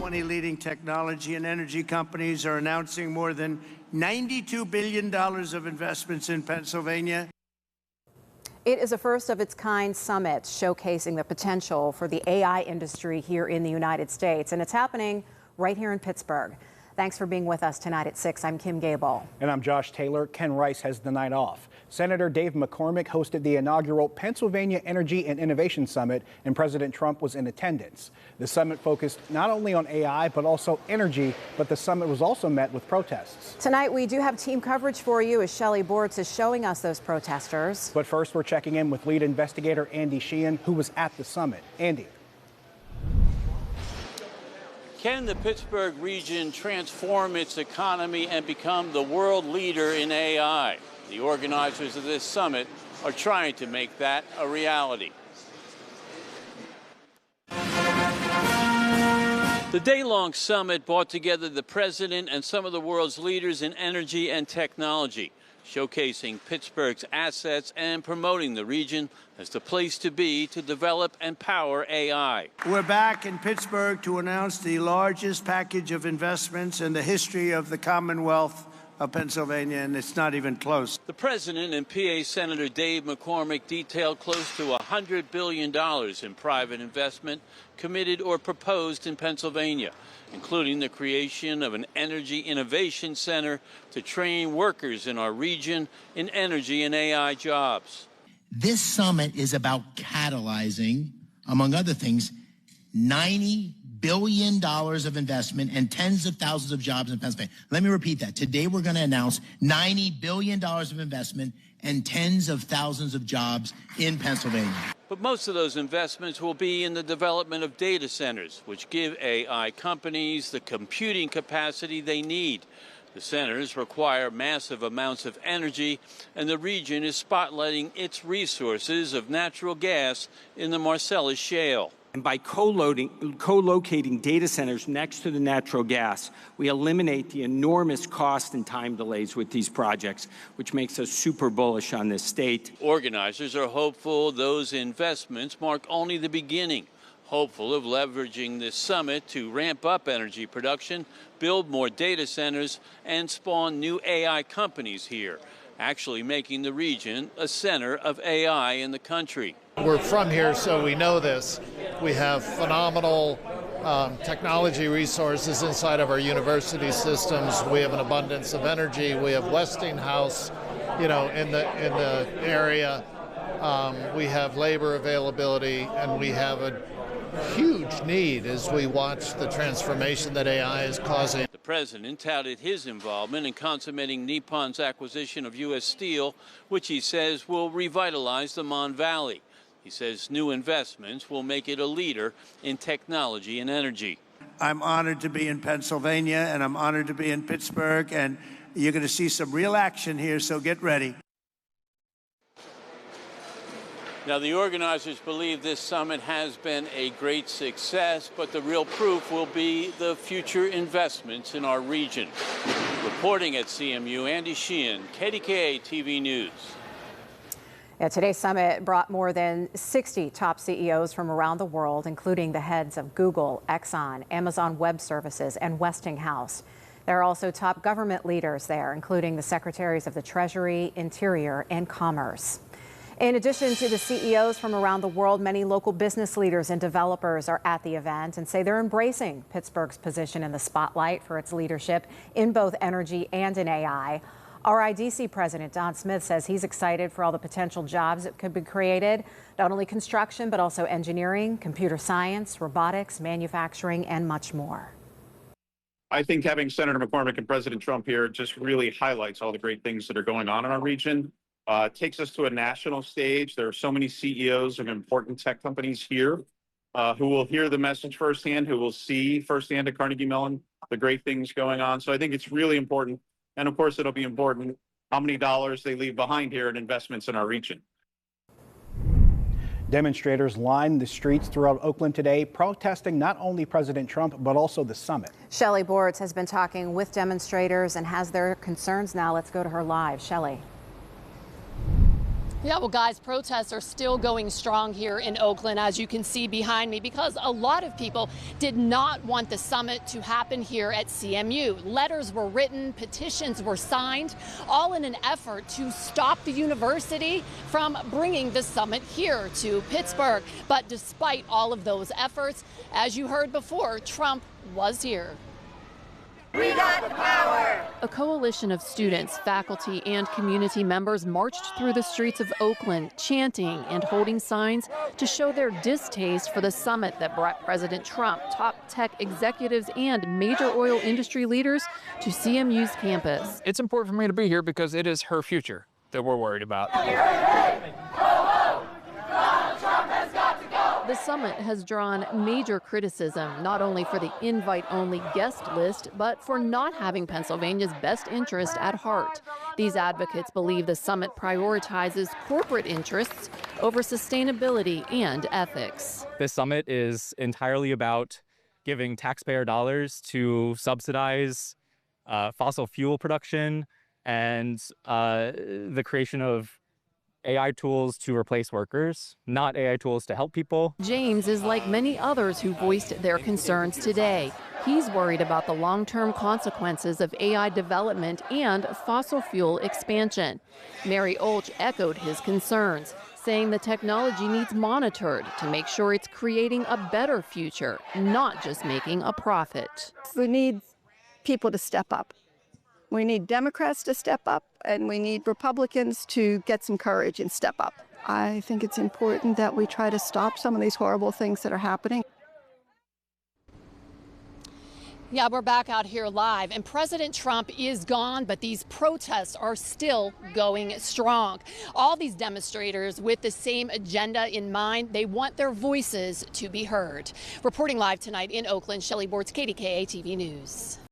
20 leading technology and energy companies are announcing more than $92 billion of investments in Pennsylvania. It is a first-of-its-kind summit showcasing the potential for the AI industry here in the United States, and it's happening right here in Pittsburgh. Thanks for being with us tonight at 6. I'm Kim Gable. And I'm Josh Taylor. Ken Rice has the night off. Senator Dave McCormick hosted the inaugural Pennsylvania Energy and Innovation Summit, and President Trump was in attendance. The summit focused not only on AI, but also energy, but the summit was also met with protests. Tonight, we do have team coverage for you as Shelley Bortz is showing us those protesters. But first, we're checking in with lead investigator Andy Sheehan, who was at the summit. Andy. Can the Pittsburgh region transform its economy and become the world leader in AI? The organizers of this summit are trying to make that a reality. The day-long summit brought together the president and some of the world's leaders in energy and technology, showcasing Pittsburgh's assets and promoting the region as the place to be to develop and power AI. We're back in Pittsburgh to announce the largest package of investments in the history of the Commonwealth of Pennsylvania, and it's not even close. The president and PA Senator Dave McCormick detailed close to $100 billion in private investment committed or proposed in Pennsylvania, including the creation of an energy innovation center to train workers in our region in energy and AI jobs. This summit is about catalyzing, among other things, $90 billion of investment and tens of thousands of jobs in Pennsylvania. Let me repeat that. Today we're going to announce $90 billion of investment and tens of thousands of jobs in Pennsylvania. But most of those investments will be in the development of data centers, which give AI companies the computing capacity they need. The centers require massive amounts of energy, and the region is spotlighting its resources of natural gas in the Marcellus Shale. And by co-locating data centers next to the natural gas, we eliminate the enormous cost and time delays with these projects, which makes us super bullish on this state. Organizers are hopeful those investments mark only the beginning, hopeful of leveraging this summit to ramp up energy production, build more data centers, and spawn new AI companies here, actually making the region a center of AI in the country. We're from here, so we know this. We have phenomenal technology resources inside of our university systems. We have an abundance of energy. We have Westinghouse, in the area. We have labor availability, and we have a huge need as we watch the transformation that AI is causing. The president touted his involvement in consummating Nippon's acquisition of U.S. Steel, which he says will revitalize the Mon Valley. He says new investments will make it a leader in technology and energy. I'm honored to be in Pennsylvania, and I'm honored to be in Pittsburgh, and you're going to see some real action here, so get ready. Now, the organizers believe this summit has been a great success, but the real proof will be the future investments in our region. Reporting at CMU, Andy Sheehan, KDKA-TV News. Yeah, today's summit brought more than 60 top CEOs from around the world, including the heads of Google, Exxon, Amazon Web Services, and Westinghouse. There are also top government leaders there, including the Secretaries of the Treasury, Interior, and Commerce. In addition to the CEOs from around the world, many local business leaders and developers are at the event and say they're embracing Pittsburgh's position in the spotlight for its leadership in both energy and in AI. RIDC President Don Smith says he's excited for all the potential jobs that could be created, not only construction, but also engineering, computer science, robotics, manufacturing, and much more. I think having Senator McCormick and President Trump here just really highlights all the great things that are going on in our region. Takes us to a national stage. There are so many CEOs of important tech companies here who will hear the message firsthand, who will see firsthand at Carnegie Mellon the great things going on. So I think it's really important. And of course, it'll be important how many dollars they leave behind here in investments in our region. Demonstrators lined the streets throughout Oakland today, protesting not only President Trump, but also the summit. Shelley Bortz has been talking with demonstrators and has their concerns now. Let's go to her live. Shelley. Yeah, well, guys, protests are still going strong here in Oakland, as you can see behind me, because a lot of people did not want the summit to happen here at CMU. Letters were written, petitions were signed, all in an effort to stop the university from bringing the summit here to Pittsburgh. But despite all of those efforts, as you heard before, Trump was here. We got the power! A coalition of students, faculty, and community members marched through the streets of Oakland, chanting and holding signs to show their distaste for the summit that brought President Trump, top tech executives, and major oil industry leaders to CMU's campus. It's important for me to be here because it is her future that we're worried about. The summit has drawn major criticism, not only for the invite-only guest list, but for not having Pennsylvania's best interest at heart. These advocates believe the summit prioritizes corporate interests over sustainability and ethics. This summit is entirely about giving taxpayer dollars to subsidize fossil fuel production and the creation of AI tools to replace workers, not AI tools to help people. James is like many others who voiced their concerns today. He's worried about the long-term consequences of AI development and fossil fuel expansion. Mary Olch echoed his concerns, saying the technology needs monitored to make sure it's creating a better future, not just making a profit. We need people to step up. We need Democrats to step up, and we need Republicans to get some courage and step up. I think it's important that we try to stop some of these horrible things that are happening. Yeah, we're back out here live, and President Trump is gone, but these protests are still going strong. All these demonstrators with the same agenda in mind, they want their voices to be heard. Reporting live tonight in Oakland, Shelley Bortz, KDKA-TV News.